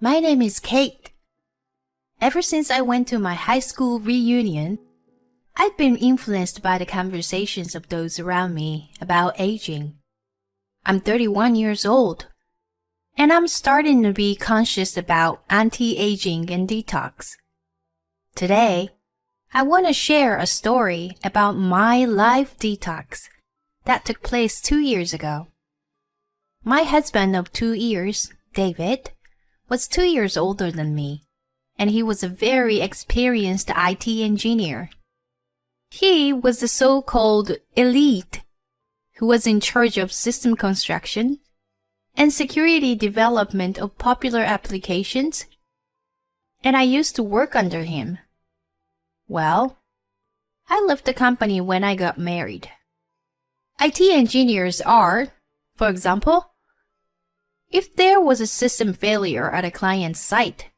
My name is Kate. Ever since I went to my high school reunion, I've been influenced by the conversations of those around me about aging. I'm 31 years old, and I'm starting to be conscious about anti-aging and detox. Today, I want to share a story about my life detox that took place 2 years ago. My husband of 2 years, David, was 2 years older than me, and he was a very experienced IT engineer. He was the so-called elite who was in charge of system construction and security development of popular applications, and I used to work under him. Well, I left the company when I got married. IT engineers are, for example, if there was a system failure at a client's site,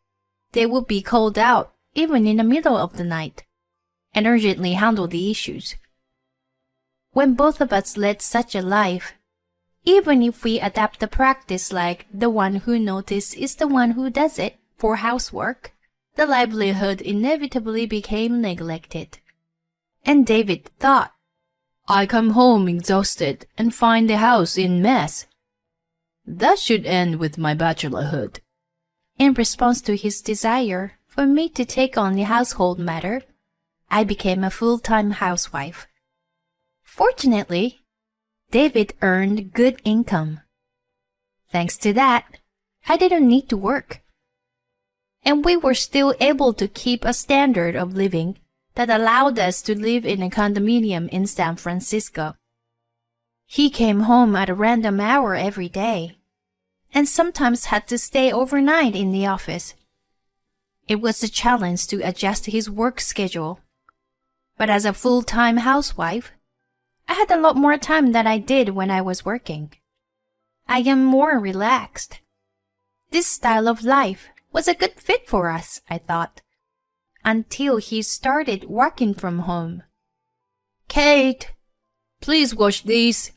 they would be called out even in the middle of the night and urgently handle the issues. When both of us led such a life, even if we adapt a practice like the one who notices is the one who does it for housework, the livelihood inevitably became neglected. And David thought, I come home exhausted and find the house in mess. That should end with my bachelorhood. In response to his desire for me to take on the household matter, I became a full-time housewife. Fortunately, David earned good income. Thanks to that, I didn't need to work. And we were still able to keep a standard of living that allowed us to live in a condominium in San Francisco. He came home at a random hour every day, and sometimes had to stay overnight in the office. It was a challenge to adjust his work schedule. But as a full-time housewife, I had a lot more time than I did when I was working. I am more relaxed. This style of life was a good fit for us, I thought, until he started working from home. Kate, please wash these.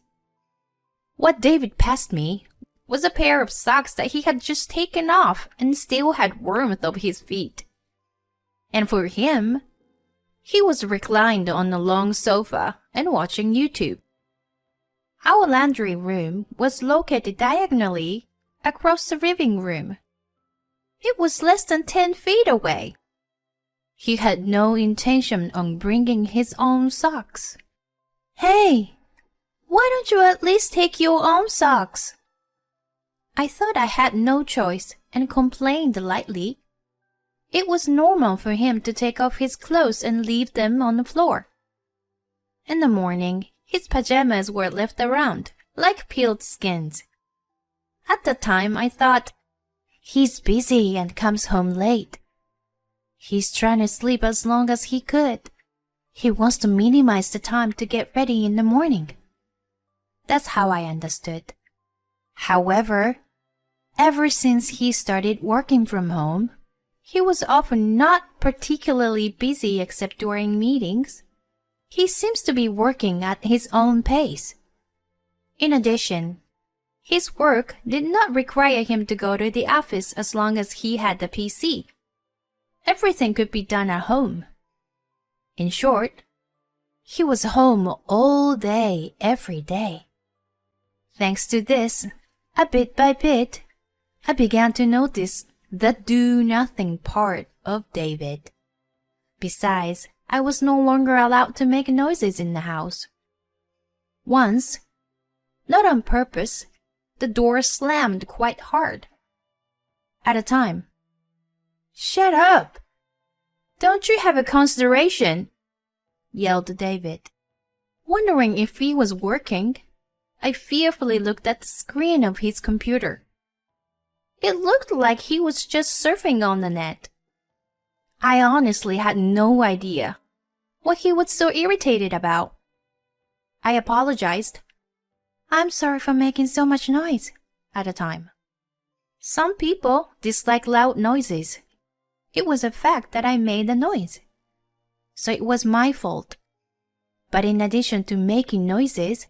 What David passed me was a pair of socks that he had just taken off and still had warmth of his feet. And for him, he was reclined on a long sofa and watching YouTube. Our laundry room was located diagonally across the living room. It was less than 10 feet away. He had no intention on bringing his own socks. Hey, why don't you at least take your own socks? I thought I had no choice and complained lightly. It was normal for him to take off his clothes and leave them on the floor. In the morning, his pajamas were left around, like peeled skins. At the time, I thought, he's busy and comes home late. He's trying to sleep as long as he could. He wants to minimize the time to get ready in the morning. That's how I understood. However, ever since he started working from home, he was often not particularly busy except during meetings. He seems to be working at his own pace. In addition, his work did not require him to go to the office as long as he had the PC. Everything could be done at home. In short, he was home all day, every day. Thanks to this, a bit by bit, I began to notice the do-nothing part of David. Besides, I was no longer allowed to make noises in the house. Once, not on purpose, the door slammed quite hard. At a time. Shut up! Don't you have a consideration? Yelled David. Wondering if he was working, I fearfully looked at the screen of his computer. It looked like he was just surfing on the net. I honestly had no idea what he was so irritated about. I apologized. I'm sorry for making so much noise at a time. Some people dislike loud noises. It was a fact that I made the noise. So it was my fault. But in addition to making noises,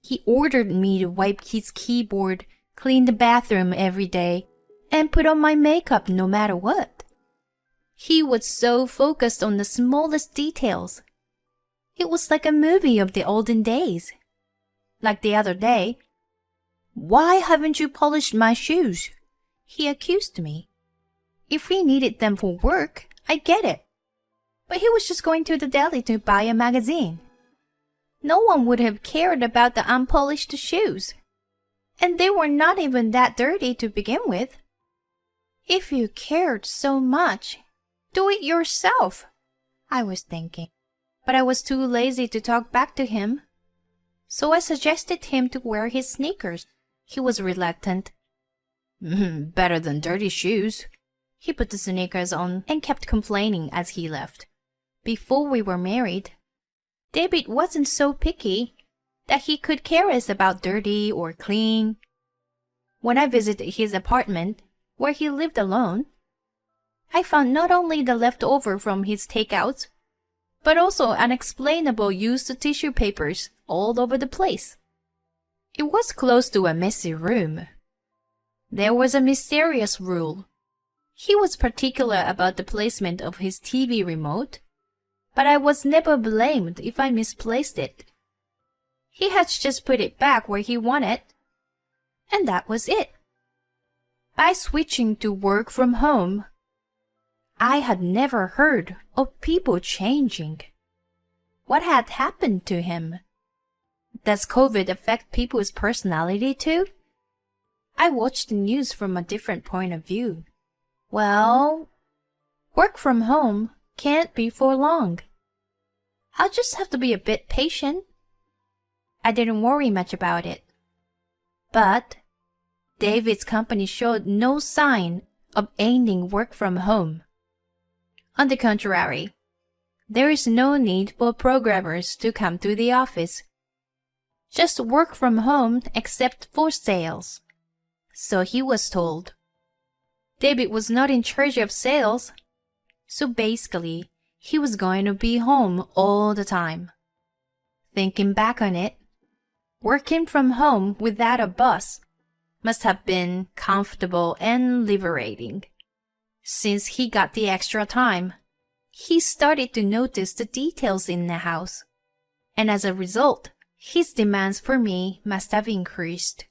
he ordered me to wipe his keyboard, clean the bathroom every day, and put on my makeup no matter what. He was so focused on the smallest details. It was like a movie of the olden days. Like the other day, "Why haven't you polished my shoes?" he accused me. If he needed them for work, I get it. But he was just going to the deli to buy a magazine. No one would have cared about the unpolished shoes. And they were not even that dirty to begin with. If you cared so much, do it yourself, I was thinking. But I was too lazy to talk back to him. So I suggested him to wear his sneakers. He was reluctant. Better than dirty shoes. He put the sneakers on and kept complaining as he left. Before we were married, David wasn't so picky that he could care less about dirty or clean. When I visited his apartment, where he lived alone, I found not only the leftover from his takeouts, but also unexplainable used tissue papers all over the place. It was close to a messy room. There was a mysterious rule. He was particular about the placement of his TV remote, but I was never blamed if I misplaced it. He had just put it back where he wanted, and that was it. By switching to work from home, I had never heard of people changing. What had happened to him? Does COVID affect people's personality too? I watched the news from a different point of view. Well, work from home can't be for long. I'll just have to be a bit patient. I didn't worry much about it. But David's company showed no sign of ending work from home. On the contrary, there is no need for programmers to come to the office. Just work from home except for sales. So he was told. David was not in charge of sales, so basically, he was going to be home all the time. Thinking back on it, working from home without a boss must have been comfortable and liberating. Since he got the extra time, he started to notice the details in the house, and as a result, his demands for me must have increased.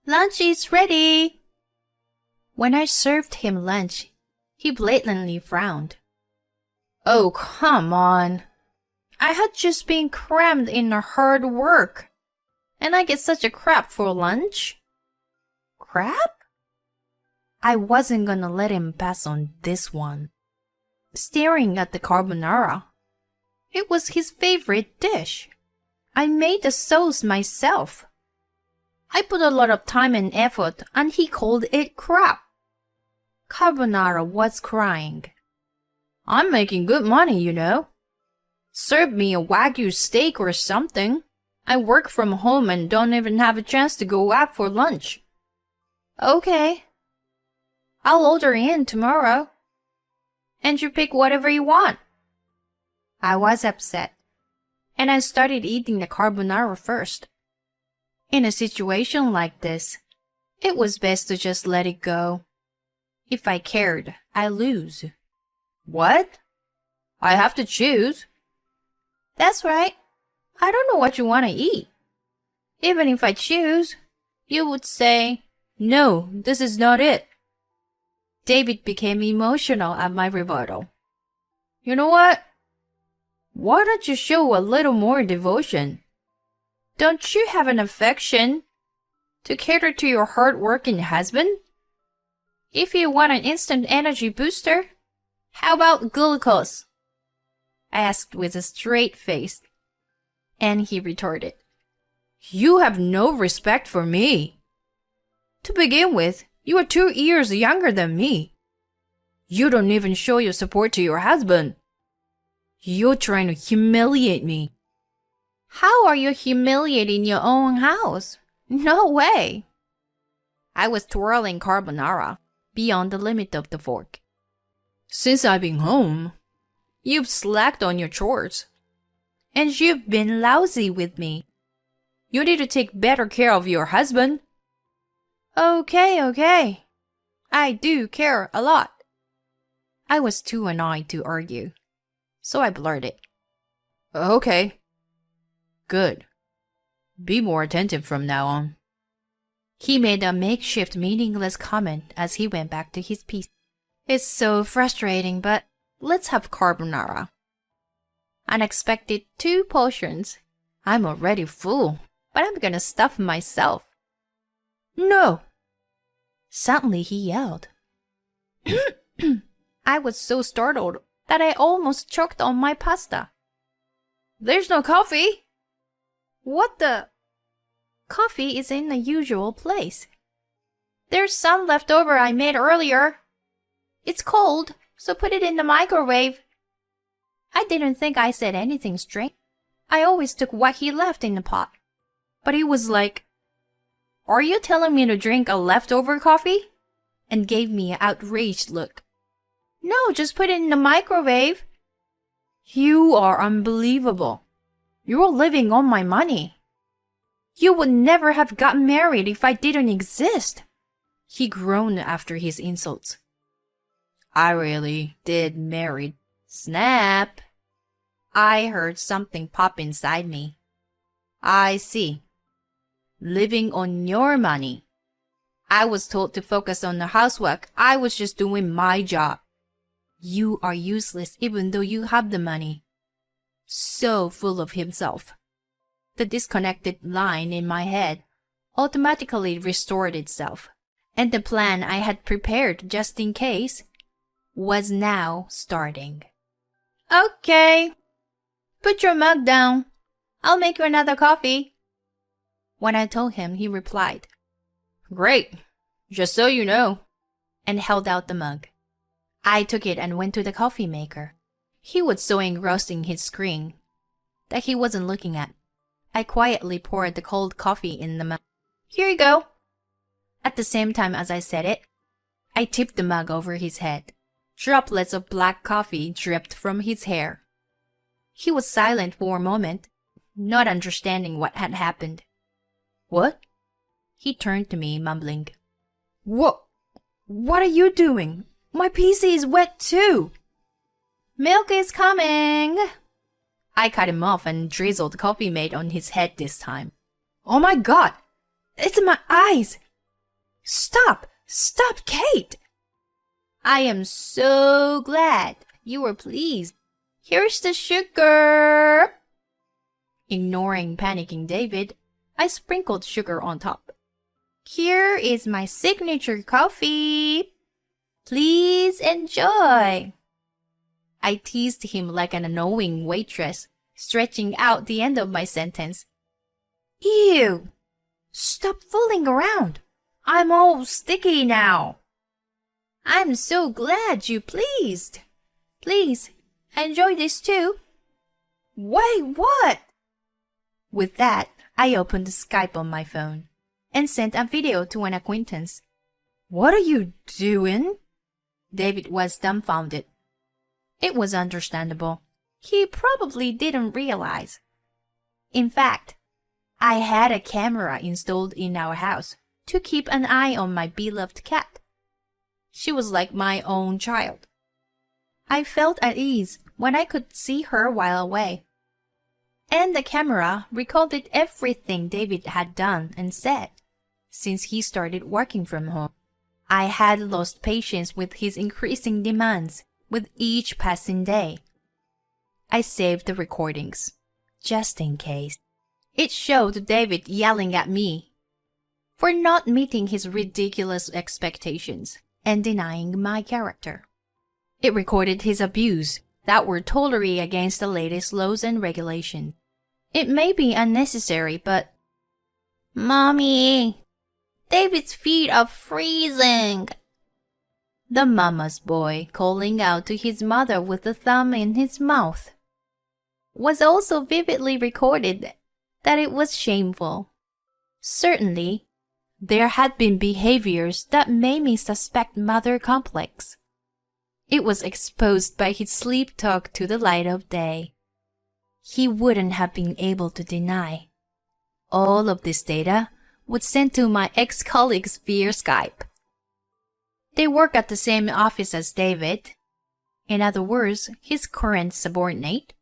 "Lunch is ready!" When I served him lunch, he blatantly frowned. "Oh, come on. I had just been crammed in hard work, and I get such a crap for lunch?" Crap? I wasn't gonna let him pass on this one. Staring at the carbonara, it was his favorite dish. I made the sauce myself. I put a lot of time and effort, and he called it crap. Carbonara was crying. "I'm making good money, you know. Serve me a Wagyu steak or something. I work from home and don't even have a chance to go out for lunch." "Okay. I'll order in tomorrow. And you pick whatever you want." I was upset, and I started eating the carbonara first. In a situation like this, it was best to just let it go. If I cared, I lose. "What? I have to choose?" "That's right. I don't know what you want to eat. Even if I choose, you would say, 'No, this is not it.'" David became emotional at my rebuttal. "You know what? Why don't you show a little more devotion? Don't you have an affection to cater to your hard-working husband? If you want an instant energy booster, how about glucose?" I asked with a straight face, and he retorted, "You have no respect for me. To begin with, you are 2 years younger than me. You don't even show your support to your husband. You're trying to humiliate me." "How are you humiliating your own house? No way." I was twirling carbonara beyond the limit of the fork. "Since I've been home, you've slacked on your chores. And you've been lousy with me. You need to take better care of your husband." Okay. I do care a lot. I was too annoyed to argue, so I blurted. Okay. Good. Be more attentive from now on. He made a makeshift meaningless comment as he went back to his piece. It's so frustrating, but let's have carbonara. Unexpected 2 portions. I'm already full, but I'm gonna stuff myself. No! Suddenly he yelled. I was so startled that I almost choked on my pasta. There's no coffee! What the? Coffee is in the usual place. There's some left over I made earlier. It's cold, so put it in the microwave. I didn't think I said anything strange. I always took what he left in the pot. But he was like, Are you telling me to drink a leftover coffee? And gave me an outraged look. No, just put it in the microwave. You are unbelievable. You're living on my money. You would never have gotten married if I didn't exist. He groaned after his insults. I really did marry. Snap. I heard something pop inside me. I see. Living on your money. I was told to focus on the housework. I was just doing my job. You are useless even though you have the money. So full of himself. The disconnected line in my head automatically restored itself, and the plan I had prepared just in case was now starting. Okay. Put your mug down. I'll make you another coffee. When I told him, he replied, Great, just so you know, and held out the mug. I took it and went to the coffee maker. He was so engrossed in his screen that he wasn't looking at. I quietly poured the cold coffee in the mug. Here you go. At the same time as I said it, I tipped the mug over his head. Droplets of black coffee dripped from his hair. He was silent for a moment, not understanding what had happened. What? He turned to me, mumbling. What are you doing? My PC is wet too. Milk is coming. I cut him off and drizzled coffee mate on his head this time. Oh my God! It's in my eyes! Stop! Stop, Kate! I am so glad you were pleased. Here's the sugar. Ignoring panicking David, I sprinkled sugar on top. Here is my signature coffee. Please enjoy. I teased him like an annoying waitress, stretching out the end of my sentence. Ew! Stop fooling around. I'm all sticky now. I'm so glad you pleased. Please, enjoy this too. Wait, what? With that, I opened Skype on my phone and sent a video to an acquaintance. What are you doing? David was dumbfounded. It was understandable. He probably didn't realize. In fact, I had a camera installed in our house to keep an eye on my beloved cat. She was like my own child. I felt at ease when I could see her while away. And the camera recorded everything David had done and said since he started working from home. I had lost patience with his increasing demands with each passing day. I saved the recordings, just in case. It showed David yelling at me for not meeting his ridiculous expectations and denying my character. It recorded his abuse that were totally against the latest laws and regulations. It may be unnecessary, but... Mommy, David's feet are freezing. The mama's boy calling out to his mother with the thumb in his mouth. Was also vividly recorded that it was shameful. Certainly, there had been behaviors that made me suspect mother complex. It was exposed by his sleep talk to the light of day. He wouldn't have been able to deny. All of this data was sent to my ex-colleagues via Skype. They work at the same office as David. In other words, his current subordinate.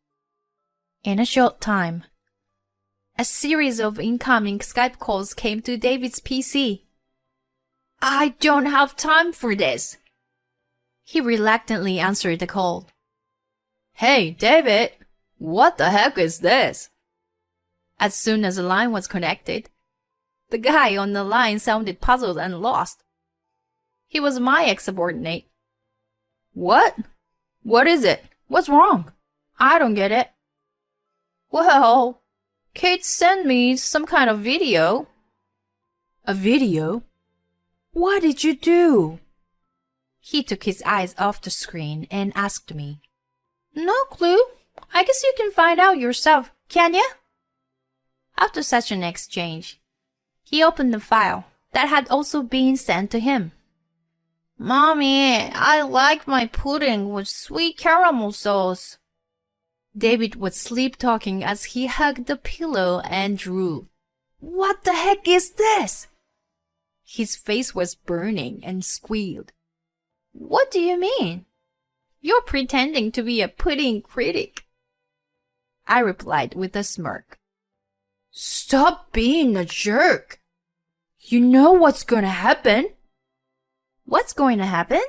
In a short time, a series of incoming Skype calls came to David's PC. I don't have time for this. He reluctantly answered the call. Hey, David, what the heck is this? As soon as the line was connected, the guy on the line sounded puzzled and lost. He was my ex-subordinate. What? What is it? What's wrong? I don't get it. Well, Kate sent me some kind of video. A video? What did you do? He took his eyes off the screen and asked me. No clue. I guess you can find out yourself, can ya? After such an exchange, he opened the file that had also been sent to him. Mommy, I like my pudding with sweet caramel sauce. David was sleep-talking as he hugged the pillow and drew. What the heck is this? His face was burning and squealed. What do you mean? You're pretending to be a pudding critic. I replied with a smirk. Stop being a jerk. You know what's gonna happen. What's going to happen?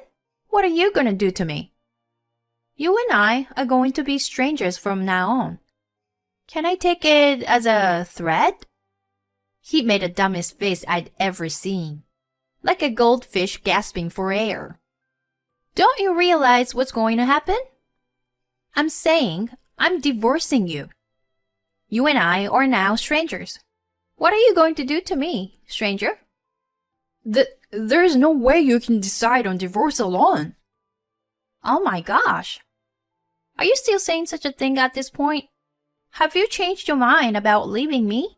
What are you gonna do to me? You and I are going to be strangers from now on. Can I take it as a threat? He made the dumbest face I'd ever seen, like a goldfish gasping for air. Don't you realize what's going to happen? I'm saying I'm divorcing you. You and I are now strangers. What are you going to do to me, stranger? There's no way you can decide on divorce alone. Oh my gosh. Are you still saying such a thing at this point? Have you changed your mind about leaving me?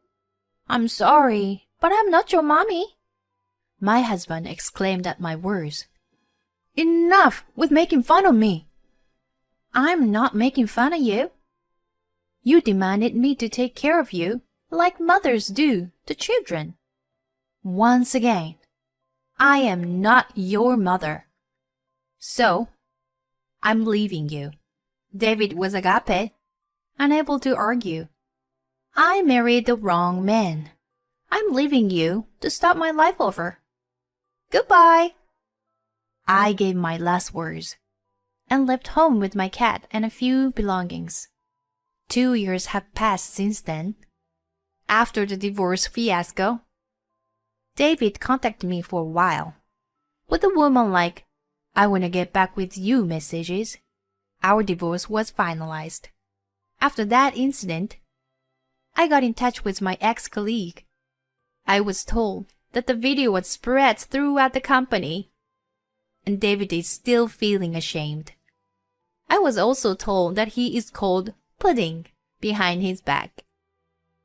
I'm sorry, but I'm not your mommy. My husband exclaimed at my words. Enough with making fun of me. I'm not making fun of you. You demanded me to take care of you like mothers do the children. Once again, I am not your mother. So, I'm leaving you. David was agape, unable to argue. I married the wrong man. I'm leaving you to start my life over. Goodbye. I gave my last words and left home with my cat and a few belongings. 2 years have passed since then. After the divorce fiasco, David contacted me for a while. With a woman like, I want to get back with you messages, our divorce was finalized. After that incident, I got in touch with my ex-colleague. I was told that the video was spread throughout the company, and David is still feeling ashamed. I was also told that he is called Pudding behind his back.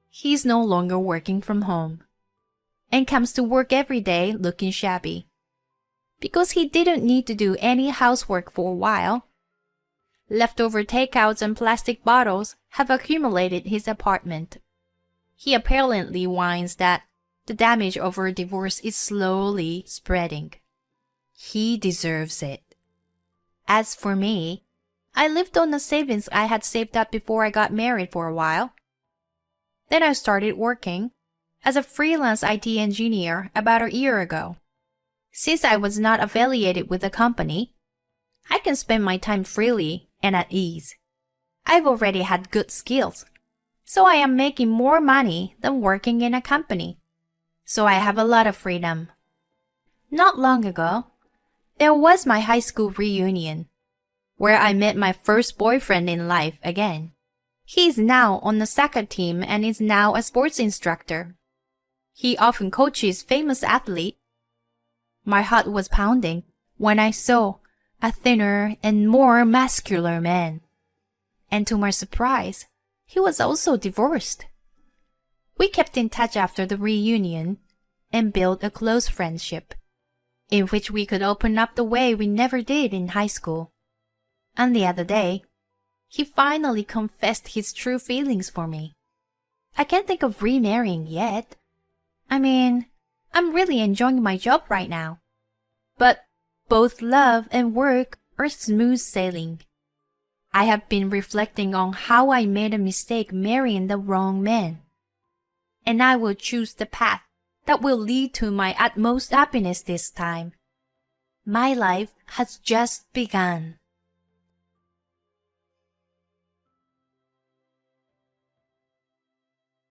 He's no longer working from home and comes to work every day looking shabby. Because he didn't need to do any housework for a while, leftover takeouts and plastic bottles have accumulated his apartment. He apparently whines that the damage over a divorce is slowly spreading. He deserves it. As for me, I lived on the savings I had saved up before I got married for a while. Then I started working as a freelance IT engineer about a year ago. Since I was not affiliated with the company, I can spend my time freely and at ease. I've already had good skills, so I am making more money than working in a company. So I have a lot of freedom. Not long ago, there was my high school reunion, where I met my first boyfriend in life again. He is now on the soccer team and is now a sports instructor. He often coaches famous athletes. My heart was pounding when I saw a thinner and more muscular man. And to my surprise, he was also divorced. We kept in touch after the reunion and built a close friendship, in which we could open up the way we never did in high school. And the other day, he finally confessed his true feelings for me. I can't think of remarrying yet. I mean, I'm really enjoying my job right now. But both love and work are smooth sailing. I have been reflecting on how I made a mistake marrying the wrong man. And I will choose the path that will lead to my utmost happiness this time. My life has just begun.